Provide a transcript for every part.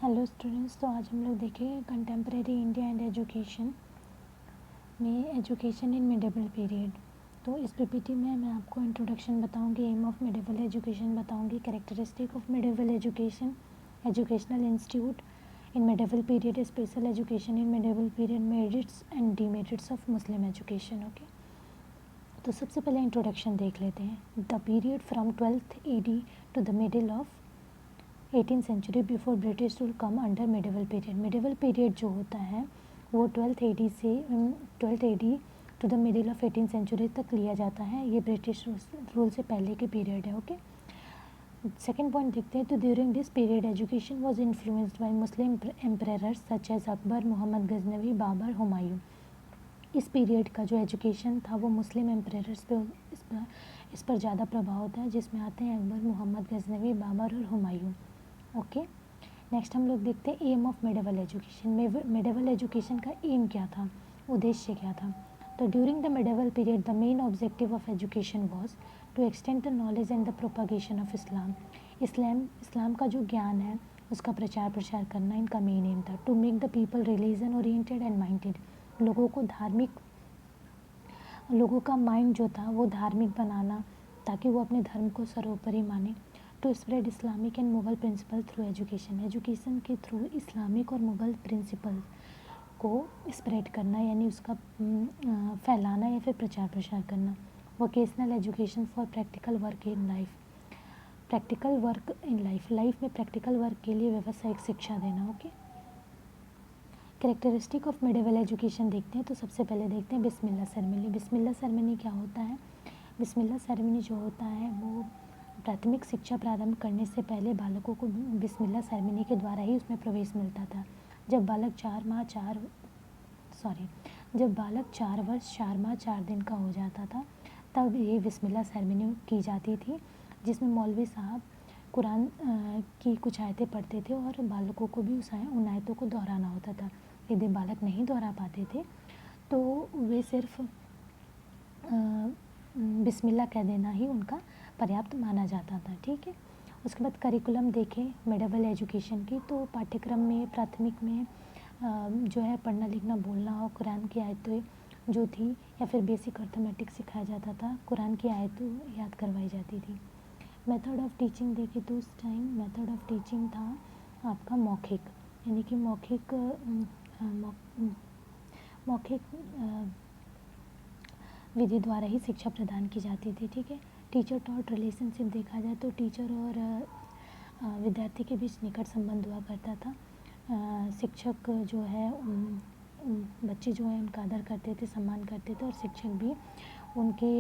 Hello students, तो आज हम लोग देखेंगे कंटेम्प्रेरी इंडिया एंड एजुकेशन में एजुकेशन इन मिडेवल पीरियड। तो इस पीपीटी में मैं आपको इंट्रोडक्शन बताऊंगी, एम ऑफ मिडेवल एजुकेशन बताऊंगी, characteristic of medieval education, educational institute in medieval period, special education in medieval period, merits and demerits of Muslim education. Okay, तो सबसे पहले इंट्रोडक्शन देख लेते हैं। The period from 12th AD to the middle of 18th century before British rule come under medieval period. Medieval period जो होता है वो 12th AD to the middle of 18th century तक लिया जाता है। ये ब्रिटिश रूल से पहले के पीरियड है। ओके, सेकेंड पॉइंट देखते हैं। तो during this period education was influenced by Muslim emperors such as Akbar, Mohammad Ghaznavi, Babur, Humayun. इस पीरियड का जो एजुकेशन था वो मुस्लिम एम्परर्स पे इस पर ज़्यादा प्रभाव होता है, जिसमें आते हैं अकबर, मोहम्मद गजनवी, बाबर और हुमायूं। ओके, नेक्स्ट हम लोग देखते हैं aim of medieval education. Medieval education का एम क्या था, उद्देश्य क्या था। तो during the medieval period the main objective of education was to extend the knowledge and the propagation of Islam का जो ज्ञान है उसका प्रचार प्रसार करना इनका मेन एम था। To make the people religion oriented and minded, लोगों का माइंड जो था वो धार्मिक बनाना, ताकि वो अपने धर्म को सर्वोपरि माने। To spread Islamic and Mughal principle through education के थ्रू इस्लामिक और मुगल प्रिंसिपल को स्प्रेड करना, यानी उसका फैलाना या फिर प्रचार प्रसार करना। Vocational education for practical work in life में प्रैक्टिकल वर्क के लिए व्यावसायिक शिक्षा देना। Okay, characteristic of medieval education देखते हैं। तो सबसे पहले देखते हैं बिस्मिल्लाह सेरेमनी। बिस्मिल्लाह सेरेमनी क्या होता है? बिस्मिल्लाह सेरेमनी जो होता है वो प्राथमिक शिक्षा प्रारंभ करने से पहले बालकों को बिस्मिल्लाह सेरेमनी के द्वारा ही उसमें प्रवेश मिलता था। जब बालक 4 वर्ष 4 माह 4 दिन का हो जाता था तब ये बिस्मिल्लाह सेरेमनी की जाती थी, जिसमें मौलवी साहब कुरान की कुछ आयतें पढ़ते थे और बालकों को भी उन आयतों को दोहराना होता था। यदि बालक नहीं दोहरा पाते थे तो वे सिर्फ बिस्मिल्लाह कह देना ही उनका पर्याप्त माना जाता था। ठीक है, उसके बाद करिकुलम देखें मिडेवल एजुकेशन की। तो पाठ्यक्रम में प्राथमिक में जो है पढ़ना लिखना बोलना और कुरान की आयतें जो थी या फिर बेसिक अर्थमेटिक सिखाया जाता था, कुरान की आयतें याद करवाई जाती थी। मेथड ऑफ टीचिंग देखें तो उस टाइम मेथड ऑफ टीचिंग था आपका मौखिक, यानी कि मौखिक विधि द्वारा ही शिक्षा प्रदान की जाती थी। ठीक है, टीचर टॉट रिलेशनशिप देखा जाए तो टीचर और विद्यार्थी के बीच निकट संबंध हुआ करता था। शिक्षक जो है बच्चे जो है उनका आदर करते थे, सम्मान करते थे और शिक्षक भी उनके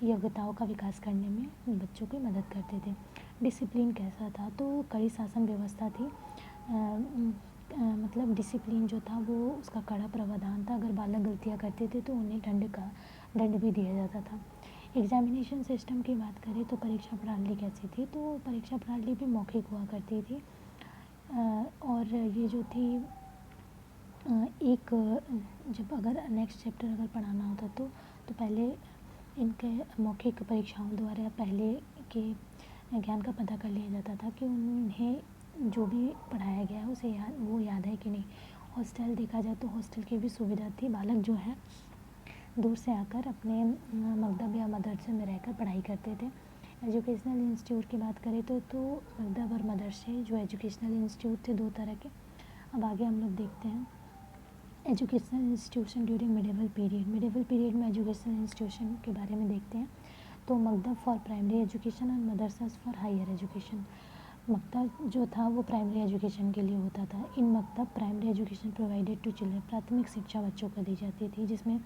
योग्यताओं का विकास करने में बच्चों की मदद करते थे। डिसिप्लिन कैसा था? तो कड़ी शासन व्यवस्था थी। मतलब डिसिप्लिन जो था वो उसका कड़ा प्रावधान था। अगर बालक गलतियाँ करते थे तो उन्हें दंड भी दिया जाता था। एग्जामिनेशन सिस्टम की बात करें तो परीक्षा प्रणाली कैसी थी? तो परीक्षा प्रणाली भी मौखिक हुआ करती थी और ये जो थी एक जब अगर नेक्स्ट चैप्टर अगर पढ़ाना होता तो पहले इनके मौखिक परीक्षाओं द्वारा पहले के ज्ञान का पता कर लिया जाता था कि उन्हें जो भी पढ़ाया गया है उसे याद है कि नहीं। हॉस्टल देखा जाए तो हॉस्टल की भी सुविधा थी। बालक जो है दूर से आकर अपने मकतब या मदरसे में रहकर पढ़ाई करते थे। एजुकेशनल इंस्टीट्यूट की बात करें तो मकतब और मदरसे जो एजुकेशनल इंस्टीट्यूट थे 2 तरह के। अब आगे हम लोग देखते हैं educational institution during medieval period में एजुकेशनल इंस्टीट्यूशन के बारे में देखते हैं। तो मकतब फॉर प्राइमरी एजुकेशन और मदरसा फॉर हायर एजुकेशन। मकतब जो था वो प्राइमरी एजुकेशन के लिए होता था। In maktab primary education provided to children, प्राथमिक शिक्षा बच्चों को दी जाती थी, जिसमें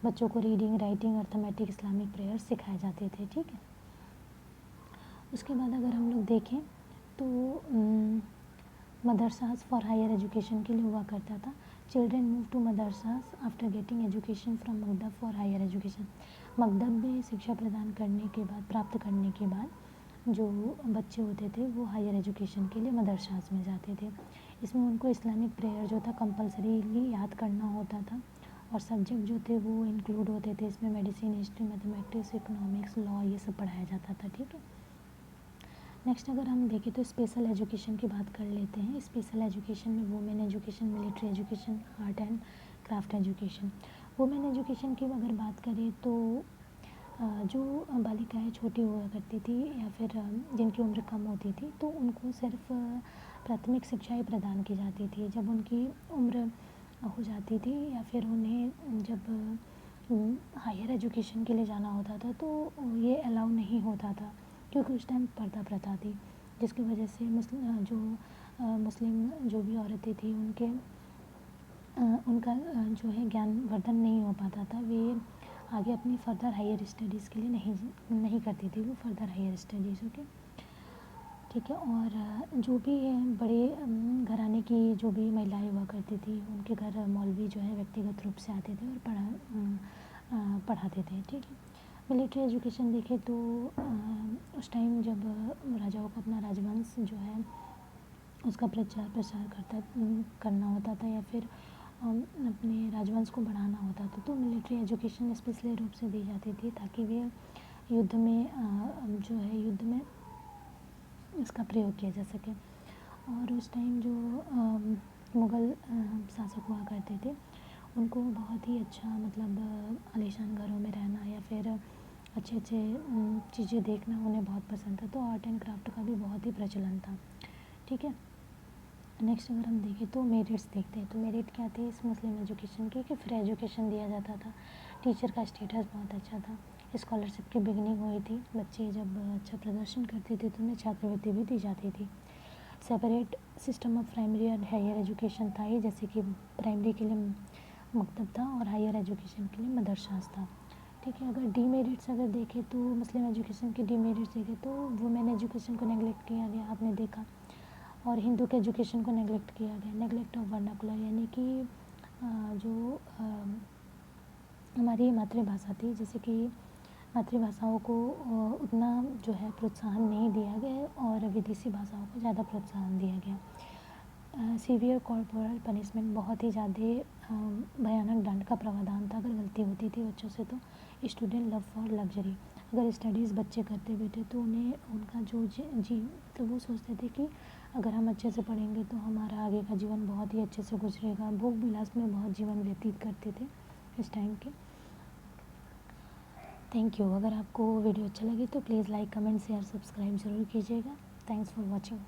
बच्चों को reading, writing, arithmetic, Islamic prayers सिखाए जाते थे। ठीक है, उसके बाद अगर हम लोग देखें तो मदरसाज फॉर हायर एजुकेशन के लिए हुआ करता था। Children move to madrasas after getting education from maktab for higher education. मकतब में शिक्षा प्रदान करने के बाद, प्राप्त करने के बाद जो बच्चे होते थे वो हायर एजुकेशन के लिए मदरसाज में जाते थे। इसमें उनको इस्लामिक प्रेयर जो था कंपलसरीली याद करना होता था और सब्जेक्ट जो थे वो इंक्लूड होते थे। इसमें medicine, history, mathematics, economics, law ये सब पढ़ाया जाता था। ठीक है, नेक्स्ट अगर हम देखें तो स्पेशल एजुकेशन की बात कर लेते हैं। स्पेशल एजुकेशन में women education, military education, art and craft education. Women education की अगर बात करें तो जो बालिकाएँ छोटी हुआ करती थी या फिर जिनकी उम्र कम होती थी तो उनको सिर्फ प्राथमिक शिक्षा ही प्रदान की जाती थी। जब उनकी उम्र हो जाती थी या फिर उन्हें जब हायर एजुकेशन के लिए जाना होता था तो ये अलाउ नहीं होता था, क्योंकि उस टाइम पर्दा प्रथा थी, जिसकी वजह से मुस्लिम जो भी औरतें थी उनका जो है ज्ञान वर्धन नहीं हो पाता था। वे आगे अपनी फ़र्दर हायर स्टडीज़ के लिए नहीं करती थी वो फ़र्दर हायर स्टडीज़। ओके, ठीक है। और जो भी बड़े घराने की जो भी महिलाएं हुआ करती थी उनके घर मौलवी जो है व्यक्तिगत रूप से आते थे और पढ़ाते थे, ठीक है। मिलिट्री एजुकेशन देखें तो उस टाइम जब राजाओं को अपना राजवंश जो है उसका प्रचार प्रसार करना होता था या फिर अपने राजवंश को बढ़ाना होता था तो मिलिट्री एजुकेशन स्पेशली रूप से दी जाती थी, ताकि वे युद्ध में इसका प्रयोग किया जा सके। और उस टाइम जो मुग़ल शासक हुआ करते थे उनको बहुत ही अच्छा मतलब आलीशान घरों में रहना या फिर अच्छे चीज़ें देखना उन्हें बहुत पसंद था, तो आर्ट एंड क्राफ्ट का भी बहुत ही प्रचलन था, ठीक है। नेक्स्ट अगर हम देखें तो मेरिट्स देखते हैं। तो मेरिट क्या थी इस मुस्लिम एजुकेशन की कि फ्री एजुकेशन दिया जाता था, टीचर का स्टेटस बहुत अच्छा था, स्कॉलरशिप की बिगनिंग हुई थी, बच्चे जब अच्छा प्रदर्शन करते थे तो उन्हें छात्रवृत्ति भी दी जाती थी। सेपरेट सिस्टम ऑफ प्राइमरी और हायर एजुकेशन था ये, जैसे कि प्राइमरी के लिए मकतब था और हायर एजुकेशन के लिए मदरसास था, ठीक है। अगर डीमेरिट्स अगर देखें तो मुस्लिम एजुकेशन के डीमेरिट्स देखें तो वुमेन एजुकेशन को नेगलेक्ट किया गया, आपने देखा, और हिंदू के एजुकेशन को नेगलेक्ट किया गया। नेगलेक्ट ऑफ वर्नाकुलर यानी कि जो हमारी मातृभाषा थी, जैसे कि मातृभाषाओं को उतना जो है प्रोत्साहन नहीं दिया गया और विदेशी भाषाओं को ज़्यादा प्रोत्साहन दिया गया। सीवियर कॉर्पोरल पनिशमेंट, बहुत ही ज़्यादा भयानक दंड का प्रावधान था अगर गलती होती थी बच्चों से। तो स्टूडेंट लव फॉर लग्जरी, अगर स्टडीज़ बच्चे करते भी थे तो उन्हें उनका जो तो वो सोचते थे कि अगर हम अच्छे से पढ़ेंगे तो हमारा आगे का जीवन बहुत ही अच्छे से गुजरेगा। भोग विलास में बहुत जीवन व्यतीत करते थे इस टाइम के। Thank you. अगर आपको वीडियो अच्छा लगे तो please like, comment, share, subscribe ज़रूर कीजिएगा। Thanks for watching.